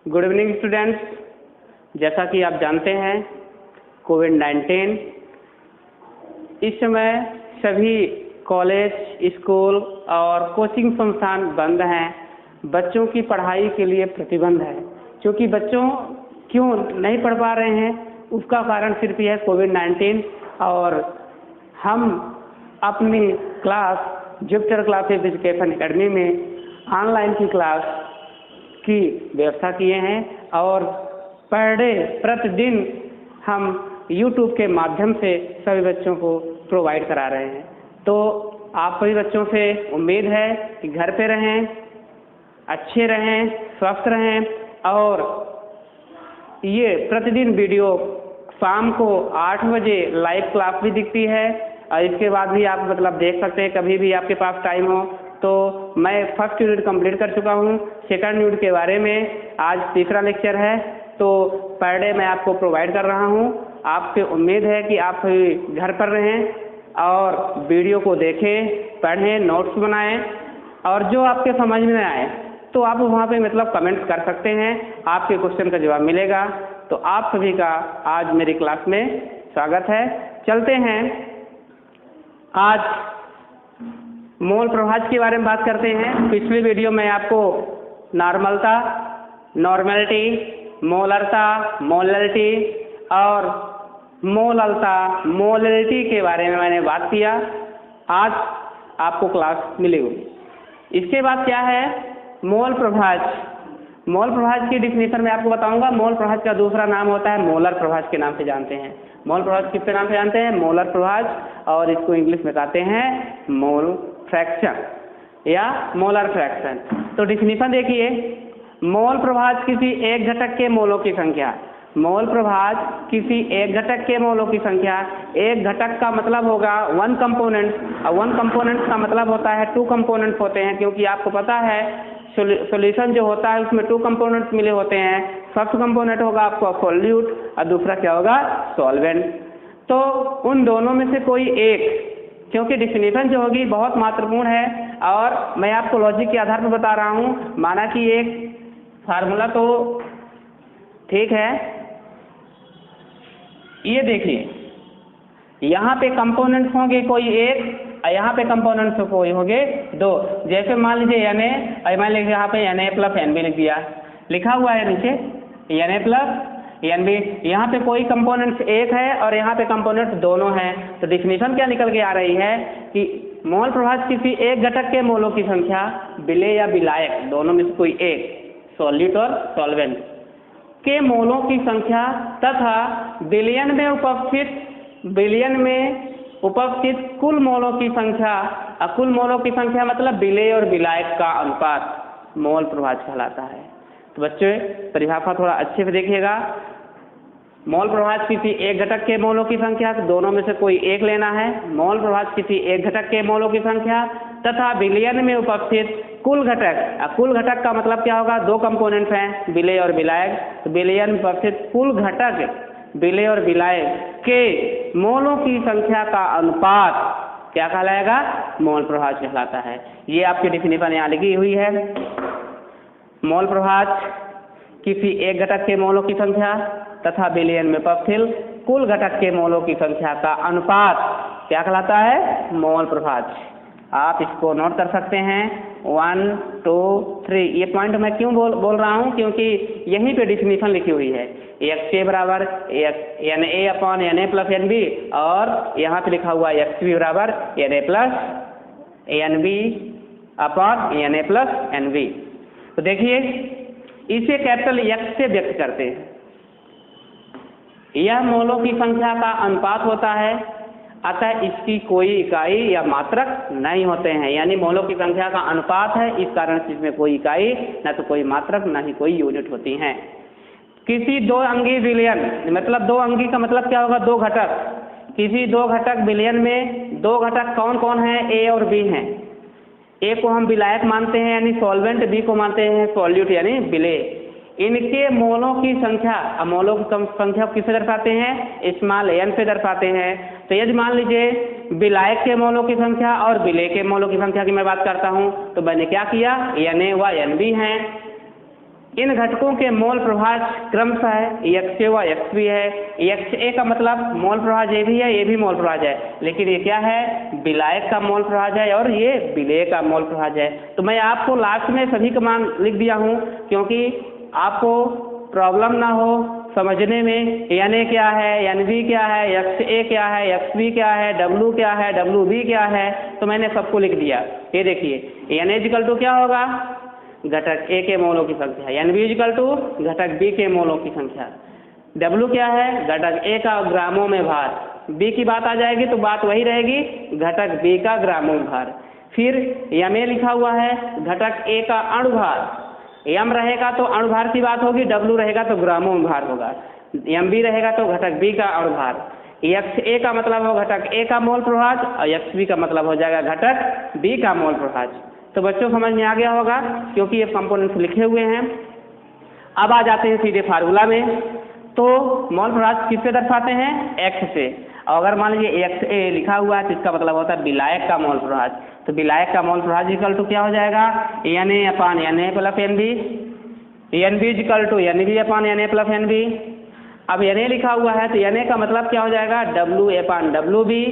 Good evening students. जैसा कि आप जानते हैं कोविड-19 इस समय सभी कॉलेज, स्कूल और कोचिंग संस्थान बंद हैं। बच्चों की पढ़ाई के लिए प्रतिबंध है, क्योंकि बच्चों क्यों नहीं पढ़ पा रहे हैं उसका कारण सिर्फ यह कोविड-19। और हम अपनी class Jupiter classes education academy में ऑनलाइन की क्लास की व्यवस्था किए हैं और पर डे प्रतिदिन हम यूट्यूब के माध्यम से सभी बच्चों को प्रोवाइड करा रहे हैं। तो आप सभी बच्चों से उम्मीद है कि घर पे रहें, अच्छे रहें, स्वस्थ रहें। और ये प्रतिदिन वीडियो शाम को 8 बजे लाइव क्लास भी दिखती है और इसके बाद भी आप देख सकते हैं कभी भी आपके पास टाइम हो। तो मैं फर्स्ट यूनिट कंप्लीट कर चुका हूँ, सेकंड यूनिट के बारे में आज तीसरा लेक्चर है। तो पर डे मैं आपको प्रोवाइड कर रहा हूँ। आपसे उम्मीद है कि आप सभी घर पर रहें और वीडियो को देखें, पढ़ें, नोट्स बनाएं और जो आपके समझ में आए तो आप वहाँ पे कमेंट्स कर सकते हैं, आपके क्वेश्चन का जवाब मिलेगा। तो आप सभी का आज मेरी क्लास में स्वागत है। चलते हैं, आज मोल प्रभाज के बारे में बात करते हैं। पिछली वीडियो में आपको नॉर्मलता, नॉर्मलिटी, मोलरता, मोलरिटी और मोललता, मोलरिटी के बारे में मैंने बात किया। आज आपको क्लास मिलेगी। इसके बाद क्या है मोल प्रभाज। मोल प्रभाज की डिफिनीशन मैं आपको बताऊंगा। मोल प्रभाज का दूसरा नाम होता है मोलर प्रभाज के नाम से जानते हैं। मोल प्रभाज किसके नाम से जानते हैं? मोलर प्रभाज, और इसको इंग्लिश में कहते हैं मोल फ्रैक्शन या मोलर फ्रैक्शन। तो डिफिनीशन देखिए, मोल प्रभाज किसी एक घटक के मोलों की संख्या। मोल प्रभाज किसी एक घटक के मोलों की संख्या। एक घटक का मतलब होगा वन कंपोनेंट, और वन कंपोनेंट का मतलब होता है टू कंपोनेंट्स होते हैं, क्योंकि आपको पता है सॉल्यूशन जो होता है उसमें टू कंपोनेंट्स मिले होते हैं। फर्स्ट कंपोनेंट होगा आपका सॉल्यूट और दूसरा क्या होगा? सॉल्वेंट। तो उन दोनों में से कोई एक, क्योंकि डिफिनीशन जो होगी बहुत महत्वपूर्ण है और मैं आपको लॉजिक के आधार पर बता रहा हूँ। माना कि एक फार्मूला तो ठीक है, ये देखिए यहाँ पे कंपोनेंट्स होंगे कोई एक और यहाँ पे कंपोनेंट्स कोई होंगे दो। जैसे मान लीजिए Na, और मान लीजिए यहाँ पे Na प्लस Nb लिख दिया, लिखा हुआ है नीचे Na प्लस Nb। यहाँ पे कोई कंपोनेंट्स एक है और यहाँ पे कंपोनेंट्स दोनों हैं। तो डिफिनीशन क्या निकल के आ रही है कि मोल प्रभाज किसी एक घटक के मोलों की संख्या, विलेय या विलायक दोनों में से कोई एक, सॉल्यूट और सॉल्वेंट के मोलों की संख्या तथा विलयन में उपस्थित कुल मोलों की संख्या। कुल मोलों की संख्या मतलब विलेय और विलायक का अनुपात मोल प्रभाज कहलाता है। तो बच्चे परिभाषा थोड़ा अच्छे से देखिएगा। मोल प्रभाज किसी एक घटक के मोलों की संख्या, तो दोनों में से कोई एक लेना है। मोल प्रभाज किसी एक घटक के मोलों की संख्या तथा विलयन में उपस्थित कुल घटक। कुल घटक का मतलब क्या होगा? दो कंपोनेंट्स हैं, विलेय और विलायक। तो विलयन में उपस्थित कुल घटक विलेय और विलायक के मोलों की संख्या का अनुपात क्या कहलाएगा? मोल प्रभाज कहलाता है। ये आपकी डिफिनीशन यहाँ लिखी हुई है। मोल प्रभाज किसी एक घटक के मोलों की संख्या तथा विलयन में उपस्थित कुल घटक के मोलों की संख्या का अनुपात क्या कहलाता है? मोल प्रभाज। आप इसको नोट कर सकते हैं 1, 2, 3। ये पॉइंट मैं क्यों बोल रहा हूँ? क्योंकि यहीं पे डिफिनीशन लिखी हुई है, XA बराबर Na upon Na plus Nb, और यहाँ पे लिखा हुआ XB बराबर Na plus Nb upon Na plus Nb। तो देखिए इसे कैपिटल X से व्यक्त करते हैं। यह मोलों की संख्या का अनुपात होता है, अतः इसकी कोई इकाई या मात्रक नहीं होते हैं। यानी मोलों की संख्या का अनुपात है, इस कारण से इसमें कोई इकाई न तो कोई मात्रक न ही कोई यूनिट होती हैं। किसी दो अंगी विलयन, मतलब दो अंगी का मतलब क्या होगा? दो घटक। किसी दो घटक विलयन में दो घटक कौन कौन है? A और B हैं। A को हम विलायक मानते हैं यानी सॉल्वेंट, B को मानते हैं सॉल्यूट यानी विलेय। इनके मोलों की संख्या, मोलों की संख्या किससे दर्शाते हैं? स्मॉल n से दर्शाते हैं। तो यदि मान लीजिए विलायक के मोलों की संख्या और विलेय के मोलों की संख्या की मैं बात करता हूं, तो मैंने क्या किया? Na व Nb हैं। इन घटकों के मोल प्रभाज क्रमशः XA व XB है। XA का मतलब मोल प्रभाज ये भी है, ये भी मोल प्रभाज है, लेकिन ये क्या है, विलायक का मोल प्रभाज है और ये विलेय का मोल प्रभाज है। तो मैं आपको लास्ट में सभी का मान लिख दिया हूँ, क्योंकि आपको प्रॉब्लम ना हो समझने में। NA क्या है, NB क्या है, XA क्या है, XB क्या है, W क्या है, WB क्या है, तो मैंने सबको लिख दिया। ये देखिए NA इक्वल क्या होगा, घटक A के मोलों की संख्या, NB इक्वल टू घटक B के मोलों की संख्या, W क्या है, घटक A का ग्रामों में भार, B की बात आ जाएगी तो बात वही रहेगी, घटक B का ग्रामों में भार। फिर MA लिखा हुआ है, घटक A का अणुभार, M रहेगा तो अणुभार की बात होगी, W रहेगा तो ग्रामों में भार होगा, MB रहेगा तो घटक B का अणुभार। XA का मतलब हो घटक A का मोल प्रभाज और XB का मतलब हो जाएगा घटक B का मोल प्रभाज। तो बच्चों समझ में आ गया होगा, क्योंकि ये कंपोनेंट्स लिखे हुए हैं। अब आ जाते हैं सीधे फार्मूला में। तो मोल प्रभाज किससे दर्शाते हैं, X से। और अगर मान लीजिए XA लिखा हुआ है तो इसका मतलब होता है विलायक का मोल प्रभाज। तो विलायक का मोल प्रभाज इक्वल टू क्या हो जाएगा, NA upon NA plus NB, NB equal to NB upon NA plus NB। अब NA लिखा हुआ है तो NA का मतलब क्या हो जाएगा, WA अपान WB,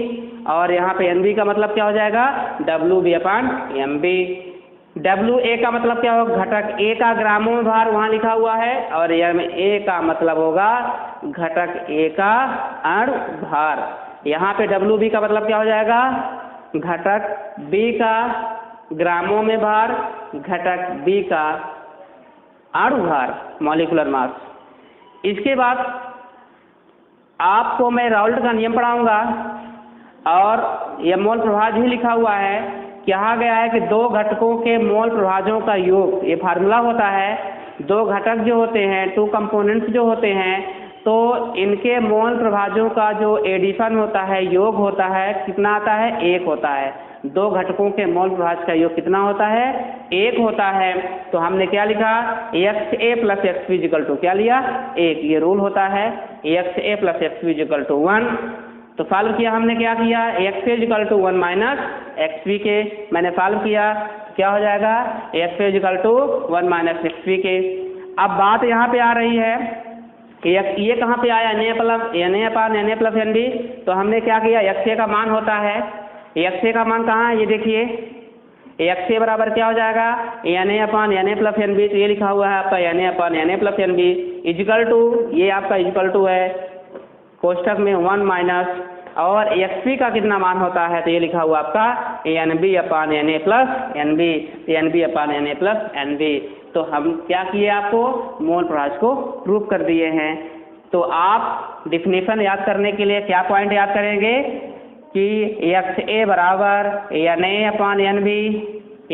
और यहाँ पे NB का मतलब क्या हो जाएगा, WB अपान MB। WA का मतलब क्या होगा, घटक A का ग्रामों में भार वहाँ लिखा हुआ है, और MA का मतलब होगा घटक A का अणुभार। यहाँ पे WB का मतलब क्या हो जाएगा, घटक B का ग्रामों में भार, घटक B का अणुभार, मॉलिक्यूलर मास। इसके बाद आपको मैं राउल्ट का नियम पढ़ाऊंगा, और यह मोल प्रभाज ही लिखा हुआ है। कहा गया है कि दो घटकों के मोल प्रभाजों का योग, ये फार्मूला होता है, दो घटक जो होते हैं, टू कंपोनेंट्स जो होते हैं, तो इनके मोल प्रभाजों का जो एडिशन होता है, योग होता है, कितना आता है, 1 होता है। दो घटकों के मोल प्रभाज का योग कितना होता है, 1 होता है। तो हमने क्या लिखा, XA plus XB equal to क्या लिया, 1। ये रूल होता है, XA plus XB equal to 1। तो सॉल्व किया हमने, क्या किया, XA equal to 1 minus XB के मैंने सॉल्व किया, क्या हो जाएगा, XA equal to 1 minus XB के। अब बात यहाँ पे आ रही है, ये कहाँ पे आया, NA upon NA plus NB। तो हमने क्या किया, XA का मान होता है, XA का मान कहाँ है, ये देखिए, XA बराबर क्या हो जाएगा, NA upon NA plus NB। तो ये लिखा हुआ है आपका NA upon NA plus NB equal to, ये आपका इक्वल टू है कोष्टक में 1 माइनस, और XB का कितना मान होता है, तो ये लिखा हुआ आपका NB upon NA plus NB, NB upon NA plus NB। तो हम क्या किए, आपको मोल प्रभाज को प्रूव कर दिए हैं। तो आप डिफिनेशन याद करने के लिए क्या पॉइंट याद करेंगे कि XA बराबर NA अपान NB,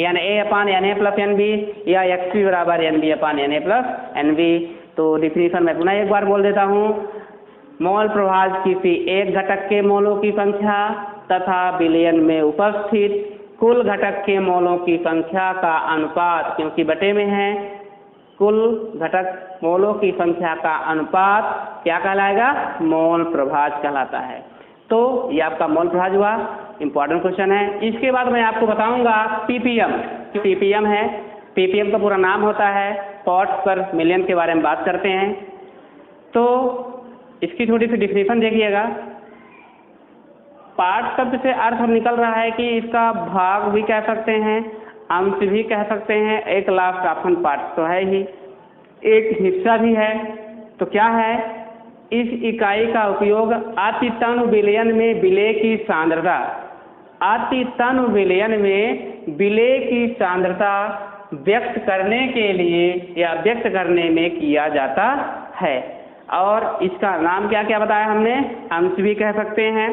NA upon NA plus NB, या XB बराबर NB upon NA plus NB। तो डिफिनेशन मैं पुनः एक बार बोल देता हूँ, मोल प्रभाज किसी एक घटक के मोलों की संख्या तथा विलयन में उपस्थित कुल घटक के मोलों की संख्या का अनुपात, क्योंकि बटे में है, कुल घटक मोलों की संख्या का अनुपात क्या कहलाएगा, मोल प्रभाज कहलाता है। तो ये आपका मोल प्रभाज हुआ, इंपॉर्टेंट क्वेश्चन है। इसके बाद मैं आपको बताऊंगा ppm। ppm है, ppm का पूरा नाम होता है पार्ट्स पर मिलियन के बारे में बात करते हैं। तो इसकी थोड़ी सी डिफिनेशन देखिएगा। पार्ट शब्द से अर्थ निकल रहा है कि इसका भाग भी कह सकते हैं, अंश भी कह सकते हैं, एक लास्ट ऑप्शन पार्ट तो है ही, एक हिस्सा भी है। तो क्या है, इस इकाई का उपयोग अति तनु विलयन में विलेय की सांद्रता, अति तनु विलयन में विलेय की सांद्रता व्यक्त करने के लिए या व्यक्त करने में किया जाता है। और इसका नाम क्या क्या बताया हमने, अंश भी कह सकते हैं,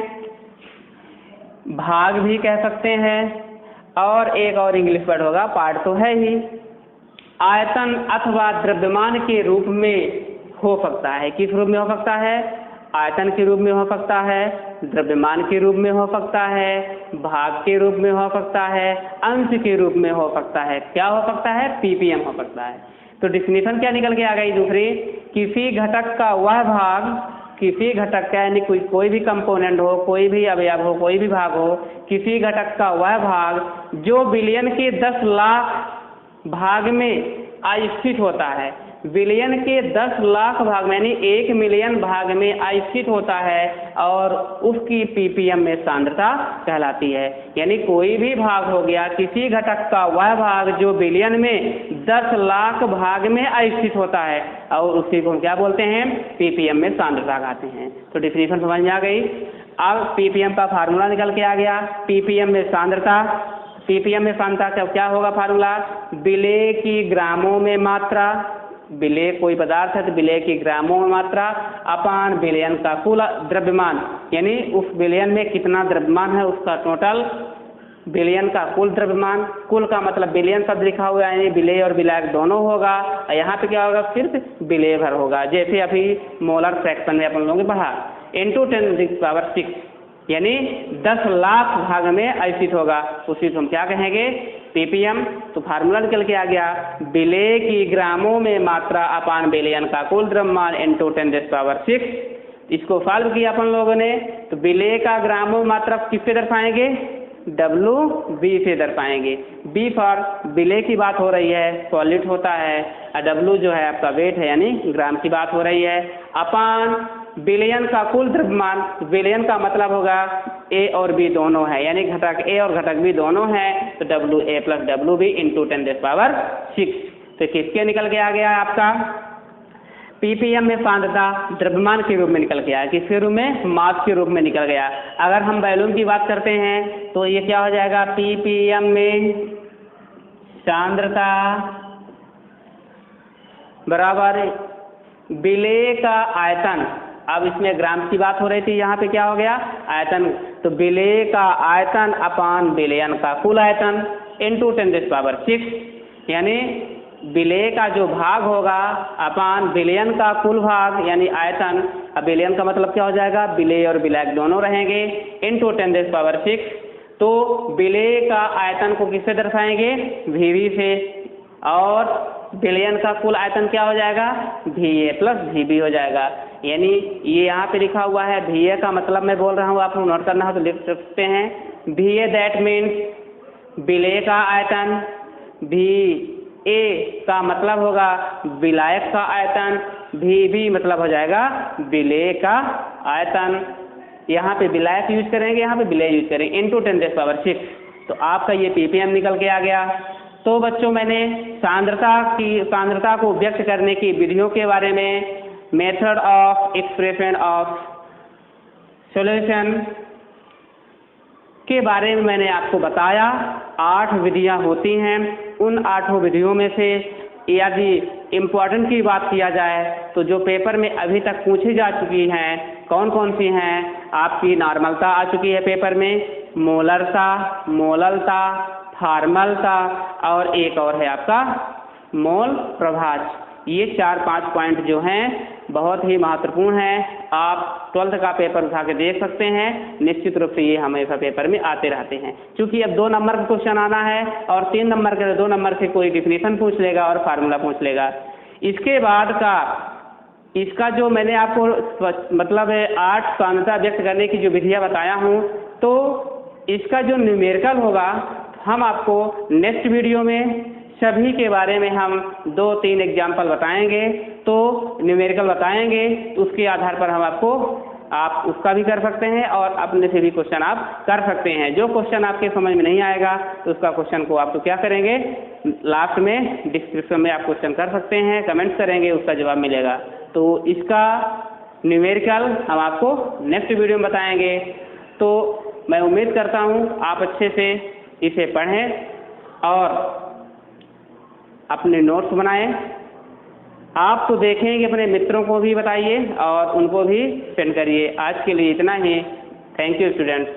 भाग भी कह सकते हैं, और एक और इंग्लिश वर्ड होगा, पार्ट तो है ही। आयतन अथवा द्रव्यमान के रूप में हो सकता है, किस रूप में हो सकता है, आयतन के रूप में हो सकता है, द्रव्यमान के रूप में हो सकता है, भाग के रूप में हो सकता है, अंश के रूप में हो सकता है। क्या हो सकता है, ppm हो सकता है। तो डिफिनेशन क्या निकल के आ गई दूसरी, किसी घटक का वह भाग, किसी घटक का यानी कोई भी कंपोनेंट हो, कोई भी अवयव हो, कोई भी भाग हो, किसी घटक का वह भाग जो विलयन के 10 लाख भाग में स्थित होता है। बिलियन के 10 लाख भाग में यानी 1 मिलियन भाग में स्थित होता है और उसकी ppm में सांद्रता कहलाती है। यानी कोई भी भाग हो गया किसी घटक का वह भाग जो बिलियन में 10 लाख भाग में स्थित होता है और उसी को हम क्या बोलते हैं, ppm में सांद्रता कहते हैं। तो डिफिनीशन समझ में आ गई। अब ppm का फार्मूला निकल के आ गया। ppm में सांद्रता का क्या होगा फार्मूला, विलेय की ग्रामों में मात्रा, विलेय कोई पदार्थ है तो विलेय की ग्रामों में मात्रा अपान विलयन का कुल द्रव्यमान, यानी उस विलयन में कितना द्रव्यमान है उसका टोटल, विलयन का कुल द्रव्यमान, कुल का मतलब विलयन शब्द लिखा हुआ है यानी विलेय और विलायक दोनों होगा। यहाँ पे क्या होगा, सिर्फ विलेय भर होगा, जैसे अभी मोलर फ्रैक्शन में अपन लोगों ने पढ़ा, × 10⁶ यानी 10 लाख भाग में स्थित होगा, उसी को हम क्या कहेंगे, ppm। तो फार्मूला निकल के आ गया, विलेय की ग्रामों में मात्रा अपान विलयन का कुल द्रव्यमान × 10⁶। इसको सॉल्व किया अपन लोगों ने, तो विलेय का ग्रामों में मात्रा किससे दर्शाएंगे, WB से दर्शाएंगे। B फॉर विलेय की बात हो रही है, सॉलिड होता है, और W जो है आपका वेट है यानी ग्राम की बात हो रही है, अपान विलयन का कुल द्रव्यमान, विलयन का मतलब होगा A और B दोनों है, यानी घटक A और घटक B दोनों है, तो WA + WB × 10⁶। तो किसके निकल के आ गया आपका, ppm में सांद्रता द्रव्यमान के रूप में निकल गया, किसके रूप में, मास के रूप में निकल गया। अगर हम वॉल्यूम की बात करते हैं तो ये क्या हो जाएगा, ppm में सांद्रता बराबर विलेय का आयतन, अब इसमें ग्राम की बात हो रही थी, यहाँ पे क्या हो गया, आयतन, तो विलेय का आयतन अपान विलयन का कुल आयतन × 10⁶, यानी विलेय का जो भाग होगा अपान विलयन का कुल भाग यानी आयतन, अब विलयन का मतलब क्या हो जाएगा, विलेय और विलायक दोनों रहेंगे, × 10⁶। तो विलेय का आयतन को किससे दर्शाएंगे, VV से, और विलयन का कुल आयतन क्या हो जाएगा, VA + VB हो जाएगा। यानी ये यहाँ पे लिखा हुआ है, VA का मतलब मैं बोल रहा हूँ, आपको नोट करना हो तो लिख सकते हैं, VA दैट मीन्स विलेय का आयतन, VA का मतलब होगा विलायक का आयतन, VB मतलब हो जाएगा विलेय का आयतन। यहाँ पे विलायक यूज करेंगे, यहाँ पे विलेय यूज करेंगे, × 10⁶। तो आपका ये ppm निकल के आ गया। तो बच्चों मैंने सांद्रता को व्यक्त करने की विधियों के बारे में, method of expression of solution के बारे में मैंने आपको बताया। 8 विधियां होती हैं, उन 8 विधियों में से यदि इम्पोर्टेंट की बात किया जाए तो जो पेपर में अभी तक पूछी जा चुकी हैं कौन कौन सी हैं, आपकी नॉर्मलता आ चुकी है पेपर में, मोलरता, मोललता, फार्मलता, और एक और है आपका मोल प्रभाज। ये 4-5 पॉइंट जो हैं बहुत ही महत्वपूर्ण हैं, आप 12th का पेपर उठा के देख सकते हैं, निश्चित रूप से ये हमेशा पेपर में आते रहते हैं। क्योंकि अब 2 नंबर का क्वेश्चन आना है और 3 नंबर के 2 नंबर से कोई डिफिनीशन पूछ लेगा और फार्मूला पूछ लेगा। इसके बाद का इसका जो मैंने आपको मतलब 8 सांद्रता व्यक्त करने की जो विधियाँ बताया हूँ, तो इसका जो न्यूमेरिकल होगा हम आपको नेक्स्ट वीडियो में सभी के बारे में हम 2-3 एग्जाम्पल बताएंगे, तो न्यूमेरिकल बताएंगे, तो उसके आधार पर हम आपको आप उसका भी कर सकते हैं और अपने से भी क्वेश्चन आप कर सकते हैं। जो क्वेश्चन आपके समझ में नहीं आएगा तो उसका क्वेश्चन को आप तो क्या करेंगे, लास्ट में डिस्क्रिप्शन में आप क्वेश्चन कर सकते हैं, कमेंट्स करेंगे, उसका जवाब मिलेगा। तो इसका न्यूमेरिकल हम आपको नेक्स्ट वीडियो में बताएंगे। तो मैं उम्मीद करता हूँ आप अच्छे से इसे पढ़ें और अपने नोट्स बनाएं। आप तो देखेंगे, अपने मित्रों को भी बताइए और उनको भी सेंड करिए। आज के लिए इतना ही। Thank you students.